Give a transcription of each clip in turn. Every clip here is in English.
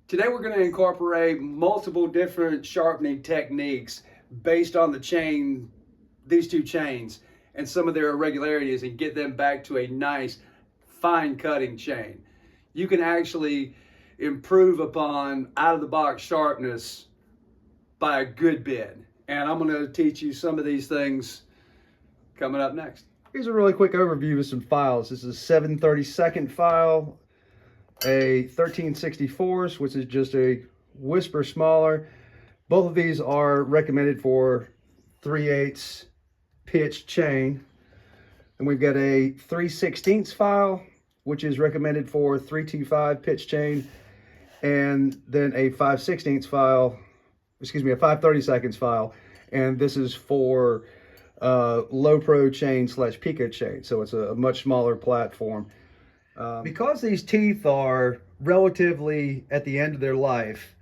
Today we're going to incorporate multiple different sharpening techniques based on these two chains and some of their irregularities, and get them back to a nice fine cutting chain. You can actually improve upon out of the box sharpness by a good bit. And I'm going to teach you some of these things coming up next. Here's a really quick overview of some files. This is a 7/32 file, a 13/64, which is just a whisper smaller. Both of these are recommended for 3/8 pitch chain. And we've got a 3/16 file, which is recommended for 3/25 pitch chain. And then a 5/16 file, a 5/32 file. And this is for low pro chain / pico chain. So it's a much smaller platform. Because these teeth are relatively at the end of their life,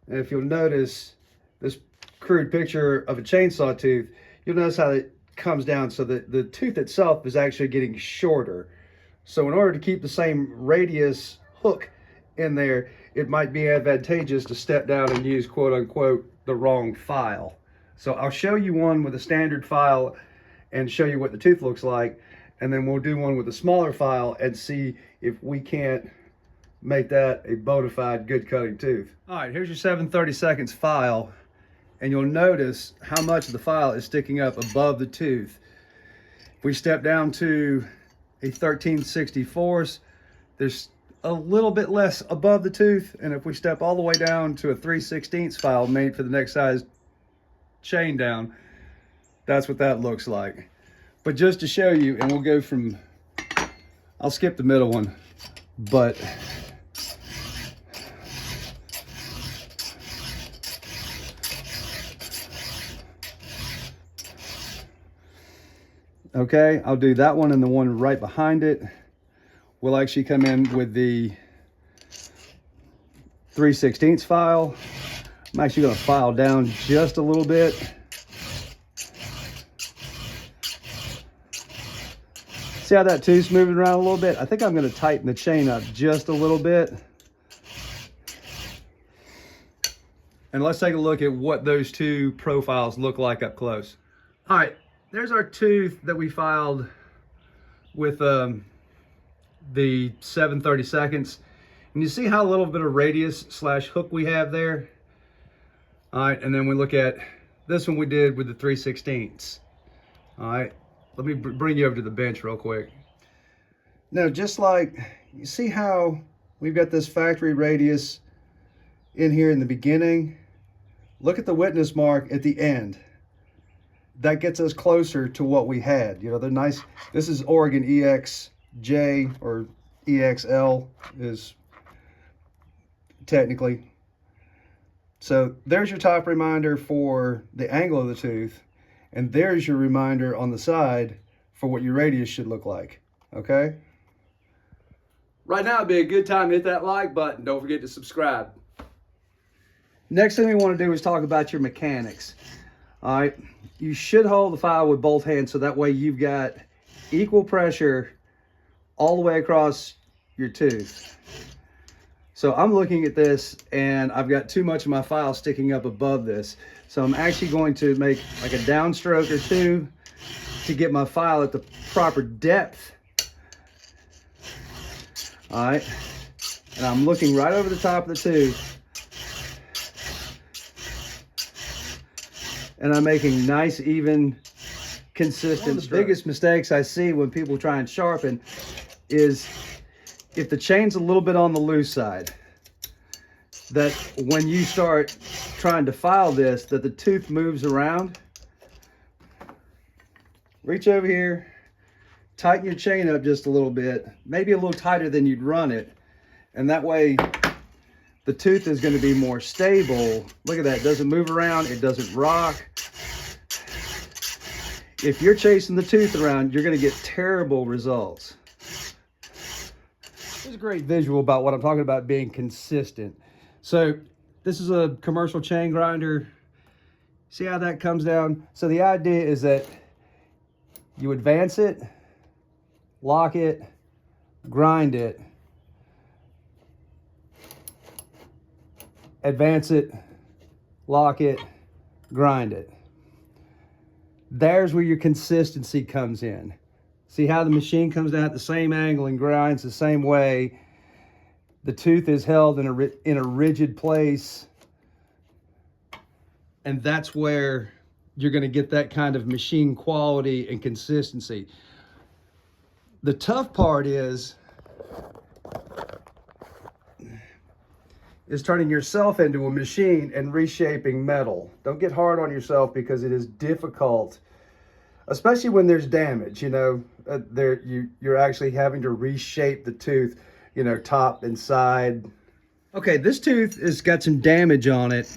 and if you'll notice this crude picture of a chainsaw tooth, you'll notice how it comes down so that the tooth itself is actually getting shorter. So in order to keep the same radius hook in there, it might be advantageous to step down and use quote unquote the wrong file. So I'll show you one with a standard file and show you what the tooth looks like. And then we'll do one with a smaller file and see if we can't make that a bona fide good cutting tooth. All right, here's your 7/32 file, and you'll notice how much of the file is sticking up above the tooth. If we step down to a 13/64, there's a little bit less above the tooth. And if we step all the way down to a 3/16 file made for the next size chain down, that's what that looks like. But just to show you, and we'll go from, I'll skip the middle one, but okay, I'll do that one and the one right behind it. We'll actually come in with the 3/16 file. I'm actually going to file down just a little bit. See how that tooth's moving around a little bit? I think I'm going to tighten the chain up just a little bit. And let's take a look at what those two profiles look like up close. All right, there's our tooth that we filed with the 7/32. And you see how a little bit of radius / hook we have there? All right, and then we look at this one we did with the 3/16. All right. Let me bring you over to the bench real quick. Now, just like, you see how we've got this factory radius in here in the beginning? Look at the witness mark at the end. That gets us closer to what we had. You know, they're nice. This is Oregon EXJ, or EXL is technically. So there's your top reminder for the angle of the tooth. And there's your reminder on the side for what your radius should look like, okay? Right now would be a good time to hit that like button. Don't forget to subscribe. Next thing we want to do is talk about your mechanics. All right, you should hold the file with both hands so that way you've got equal pressure all the way across your tooth. So I'm looking at this and I've got too much of my file sticking up above this. So I'm actually going to make like a downstroke or two to get my file at the proper depth. All right, and I'm looking right over the top of the tooth. And I'm making nice, even, consistent strokes. The biggest mistakes I see when people try and sharpen is if the chain's a little bit on the loose side, that when you start trying to file this, that the tooth moves around. Reach over here, tighten your chain up just a little bit, maybe a little tighter than you'd run it, and that way the tooth is going to be more stable. Look at that, it doesn't move around, it doesn't rock. If you're chasing the tooth around, you're going to get terrible results. There's a great visual about what I'm talking about being consistent. So this is a commercial chain grinder. See how that comes down? So the idea is that you advance it, lock it, grind it, advance it, lock it, grind it. There's where your consistency comes in. See how the machine comes down at the same angle and grinds the same way. The tooth is held in a rigid place. And that's where you're going to get that kind of machine quality and consistency. The tough part is turning yourself into a machine and reshaping metal. Don't get hard on yourself because it is difficult, especially when there's damage. You know, you're actually having to reshape the tooth, you know, top and side. Okay, this tooth has got some damage on it.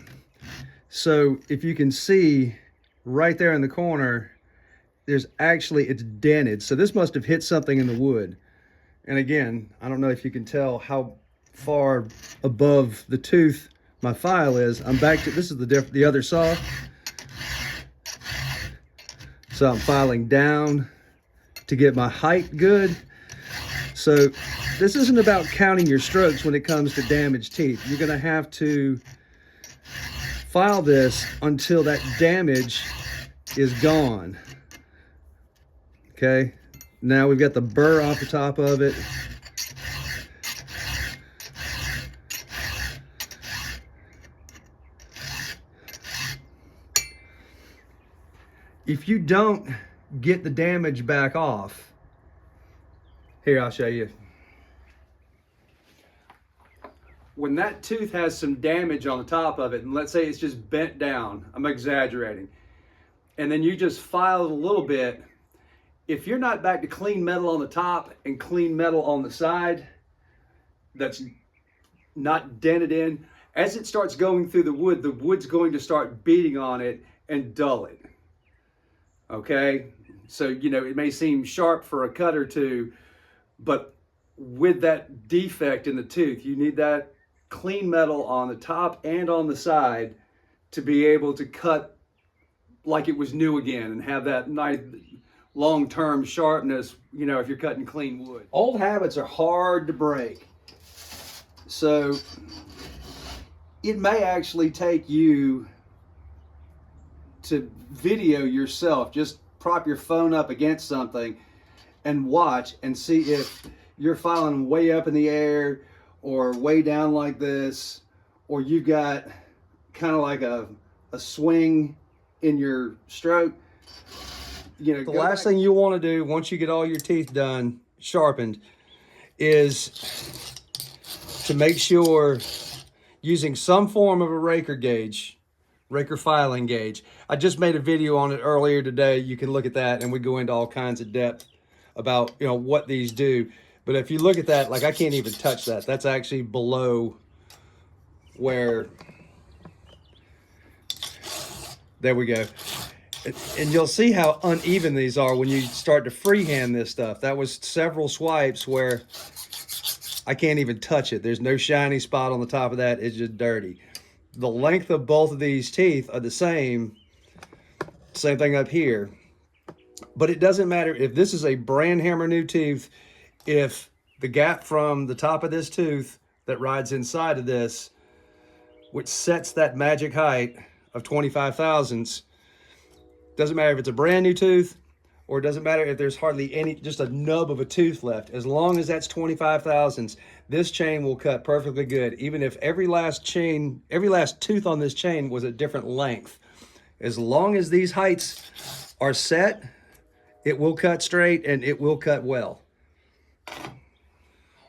So if you can see right there in the corner, it's dented. So this must have hit something in the wood. And again, I don't know if you can tell how far above the tooth my file is. I'm back to, this is the other saw. So I'm filing down to get my height good. So this isn't about counting your strokes when it comes to damaged teeth. You're gonna have to file this until that damage is gone. Okay, now we've got the burr off the top of it. If you don't get the damage back off, here, I'll show you. When that tooth has some damage on the top of it, and let's say it's just bent down, I'm exaggerating, and then you just file it a little bit, if you're not back to clean metal on the top and clean metal on the side, that's not dented in, as it starts going through the wood's going to start beating on it and dull it. Okay? So, you know, it may seem sharp for a cut or two, but with that defect in the tooth, you need that clean metal on the top and on the side to be able to cut like it was new again and have that nice long-term sharpness, you know, if you're cutting clean wood. Old habits are hard to break. So it may actually take you to video yourself. Just prop your phone up against something and watch and see if you're filing way up in the air or way down like this, or you've got kind of like a swing in your stroke. You know, the last thing you want to do once you get all your teeth done, sharpened, is to make sure using some form of a raker filing gauge. I just made a video on it earlier today. You can look at that and we go into all kinds of depth about, you know, what these do. But if you look at that, like I can't even touch that. That's actually below where, there we go. And you'll see how uneven these are when you start to freehand this stuff. That was several swipes where I can't even touch it. There's no shiny spot on the top of that. It's just dirty. The length of both of these teeth are the same thing up here. But it doesn't matter if this is a brand hammer new tooth, if the gap from the top of this tooth that rides inside of this, which sets that magic height of 25 thousandths, doesn't matter if it's a brand new tooth or it doesn't matter if there's hardly any, just a nub of a tooth left. As long as that's 25 thousandths, this chain will cut perfectly good. Even if every last tooth on this chain was a different length. As long as these heights are set, it will cut straight and it will cut well.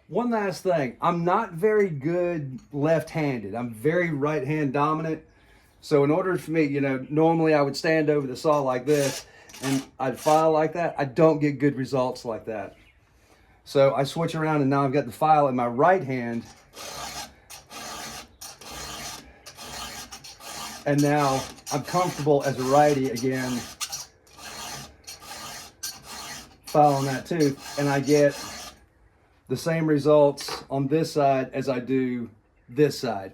One last thing, I'm not very good left-handed. I'm very right-hand dominant. So in order for me, you know, normally I would stand over the saw like this and I'd file like that. I don't get good results like that. So I switch around and now I've got the file in my right hand. And now I'm comfortable as a righty again, filing that tooth, and I get the same results on this side as I do this side.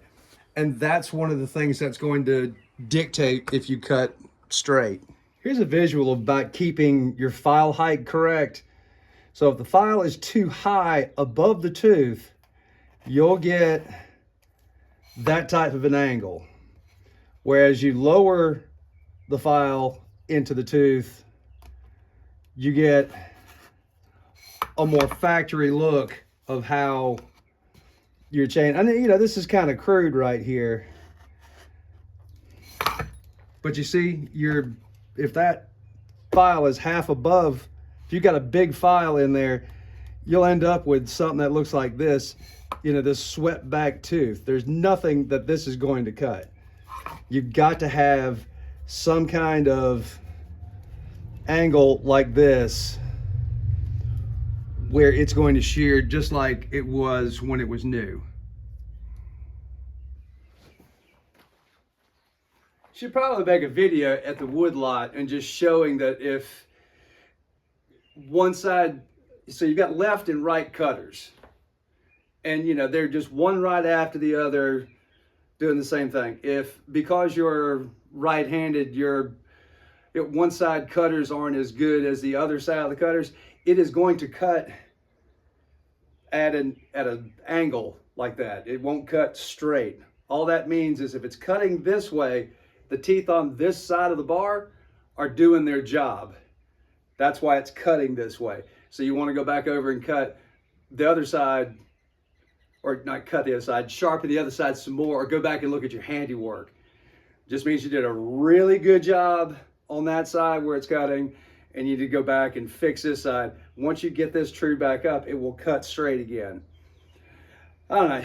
And that's one of the things that's going to dictate if you cut straight. Here's a visual about keeping your file height correct. So if the file is too high above the tooth, you'll get that type of an angle. Whereas you lower the file into the tooth, you get a more factory look of how your chain, and you know, this is kind of crude right here, but you see, if that file is half above, if you got a big file in there, you'll end up with something that looks like this, you know, this swept back tooth. There's nothing that this is going to cut. You've got to have some kind of angle like this where it's going to shear just like it was when it was new. Should probably make a video at the wood lot and just showing that if one side, so you've got left and right cutters, and you know, they're just one right after the other doing the same thing. If because you're right-handed, one side cutters aren't as good as the other side of the cutters, it is going to cut at an angle like that. It won't cut straight. All that means is if it's cutting this way, the teeth on this side of the bar are doing their job. That's why it's cutting this way. So you want to go back over and cut the other side, or not cut the other side, sharpen the other side some more, or go back and look at your handiwork. Just means you did a really good job on that side where it's cutting, and you need to go back and fix this side. Once you get this true back up, it will cut straight again. I don't know.